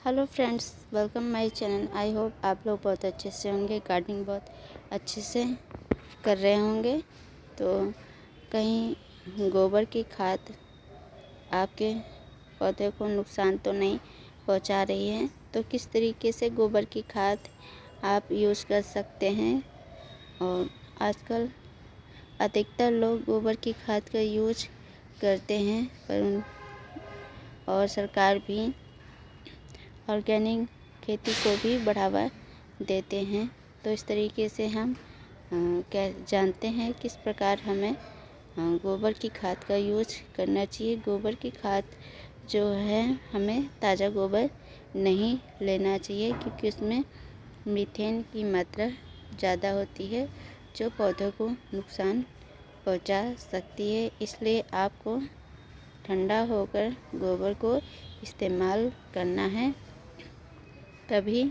Hello friends, welcome my channel. I hope आप लोग बहुत अच्छे से होंगे, गार्डनिंग बहुत अच्छे से कर रहे होंगे। तो कहीं गोबर की खाद आपके पौधे को नुकसान तो नहीं पहुंचा रही है? तो किस तरीके से गोबर की खाद आप यूज़ कर सकते हैं। और आजकल अधिकतर लोग गोबर की खाद का यूज करते हैं, और सरकार भी ऑर्गेनिक खेती को भी बढ़ावा देते हैं। तो इस तरीके से हम क्या जानते हैं किस प्रकार हमें गोबर की खाद का यूज करना चाहिए। गोबर की खाद जो है, हमें ताज़ा गोबर नहीं लेना चाहिए, क्योंकि उसमें मीथेन की मात्रा ज़्यादा होती है, जो पौधों को नुकसान पहुंचा सकती है। इसलिए आपको ठंडा होकर गोबर को इस्तेमाल करना है, तभी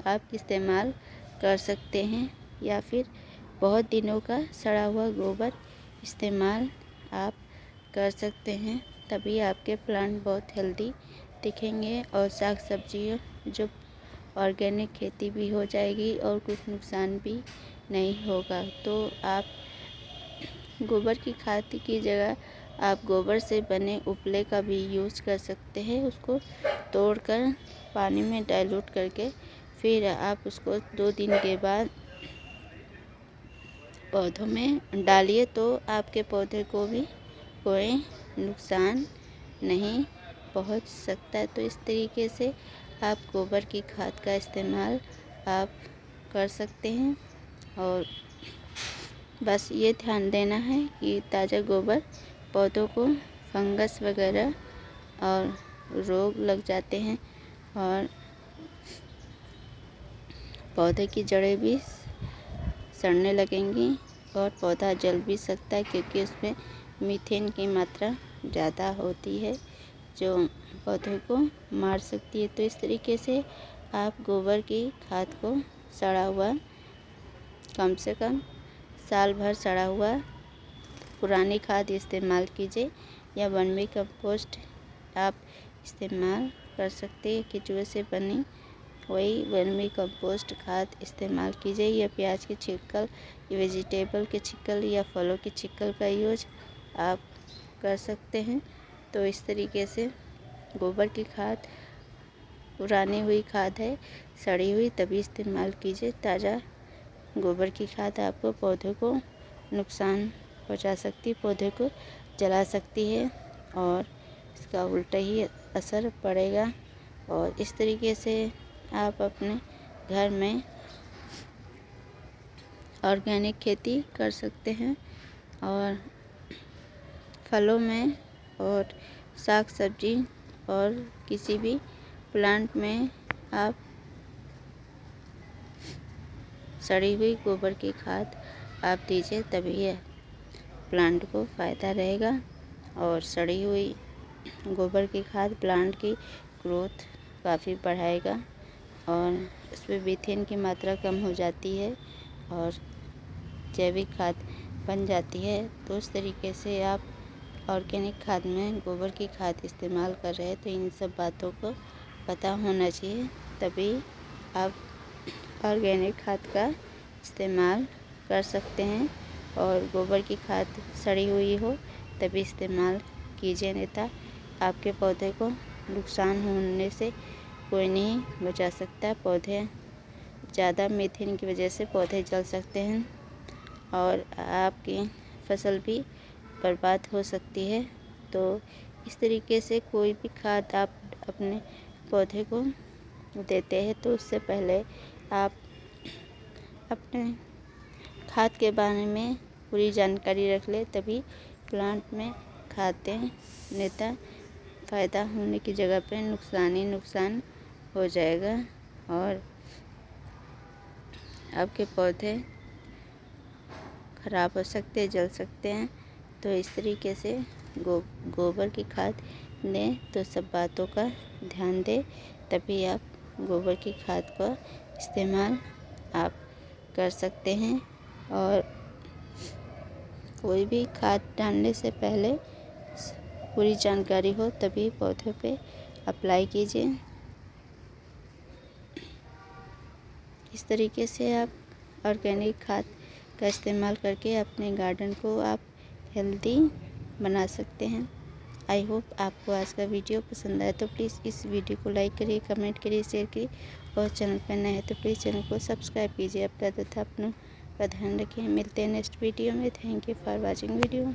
आप इस्तेमाल कर सकते हैं। या फिर बहुत दिनों का सड़ा हुआ गोबर इस्तेमाल आप कर सकते हैं, तभी आपके प्लांट बहुत हेल्दी दिखेंगे और साग सब्जियों जो ऑर्गेनिक खेती भी हो जाएगी और कुछ नुकसान भी नहीं होगा। तो आप गोबर की खाद की जगह आप गोबर से बने उपले का भी यूज़ कर सकते हैं। उसको तोड़कर पानी में डाइल्यूट करके फिर आप उसको 2 दिन के बाद पौधों में डालिए, तो आपके पौधे को भी कोई नुकसान नहीं पहुंच सकता। तो इस तरीके से आप गोबर की खाद का इस्तेमाल आप कर सकते हैं। और बस ये ध्यान देना है कि ताज़ा गोबर पौधों को फंगस वगैरह और रोग लग जाते हैं, और पौधे की जड़ें भी सड़ने लगेंगी और पौधा जल भी सकता है, क्योंकि उसमें मीथेन की मात्रा ज़्यादा होती है, जो पौधे को मार सकती है। तो इस तरीके से आप गोबर की खाद को सड़ा हुआ, कम से कम साल भर सड़ा हुआ पुरानी खाद इस्तेमाल कीजिए, या वर्मी कंपोस्ट आप इस्तेमाल कर सकते हैं। केचुए से बनी वही वर्मी कंपोस्ट खाद इस्तेमाल कीजिए, या प्याज की छिलकल, वेजिटेबल के छिलकल या फलों की छिलकल का यूज आप कर सकते हैं। तो इस तरीके से गोबर की खाद पुरानी हुई खाद है, सड़ी हुई, तभी इस्तेमाल कीजिए। ताज़ा गोबर की खाद आपको पौधे को नुकसान पहुंचा सकती, पौधे को जला सकती है, और इसका उल्टा ही असर पड़ेगा। और इस तरीके से आप अपने घर में ऑर्गेनिक खेती कर सकते हैं, और फलों में और साग सब्जी और किसी भी प्लांट में आप सड़ी हुई गोबर की खाद आप दीजिए, तभी यह प्लांट को फ़ायदा रहेगा। और सड़ी हुई गोबर की खाद प्लांट की ग्रोथ काफ़ी बढ़ाएगा, और इसमें मीथेन की मात्रा कम हो जाती है और जैविक खाद बन जाती है। तो इस तरीके से आप ऑर्गेनिक खाद में गोबर की खाद इस्तेमाल कर रहे हैं, तो इन सब बातों को पता होना चाहिए, तभी आप ऑर्गेनिक खाद का इस्तेमाल कर सकते हैं। और गोबर की खाद सड़ी हुई हो तभी इस्तेमाल कीजिए, अन्यथा आपके पौधे को नुकसान होने से कोई नहीं बचा सकता। पौधे ज़्यादा मीथेन की वजह से पौधे जल सकते हैं, और आपकी फसल भी बर्बाद हो सकती है। तो इस तरीके से कोई भी खाद आप अपने पौधे को देते हैं, तो उससे पहले आप अपने खाद के बारे में पूरी जानकारी रख ले, तभी प्लांट में खाद दें, अन्यथा फ़ायदा होने की जगह पे नुकसान ही नुकसान हो जाएगा, और आपके पौधे ख़राब हो सकते हैं, जल सकते हैं। तो इस तरीके से गोबर की खाद दें, तो सब बातों का ध्यान दें, तभी आप गोबर की खाद का इस्तेमाल आप कर सकते हैं। और कोई भी खाद डालने से पहले पूरी जानकारी हो, तभी पौधों पे अप्लाई कीजिए। इस तरीके से आप ऑर्गेनिक खाद का इस्तेमाल करके अपने गार्डन को आप हेल्दी बना सकते हैं। आई होप आपको आज का वीडियो पसंद आए तो प्लीज़ इस वीडियो को लाइक करिए, कमेंट करिए, शेयर करिए और चैनल पर नए हैं तो प्लीज़ चैनल को सब्सक्राइब कीजिए। अपना तथा अपनों का ध्यान रखिए। मिलते हैं नेक्स्ट वीडियो में। Thank you for watching video.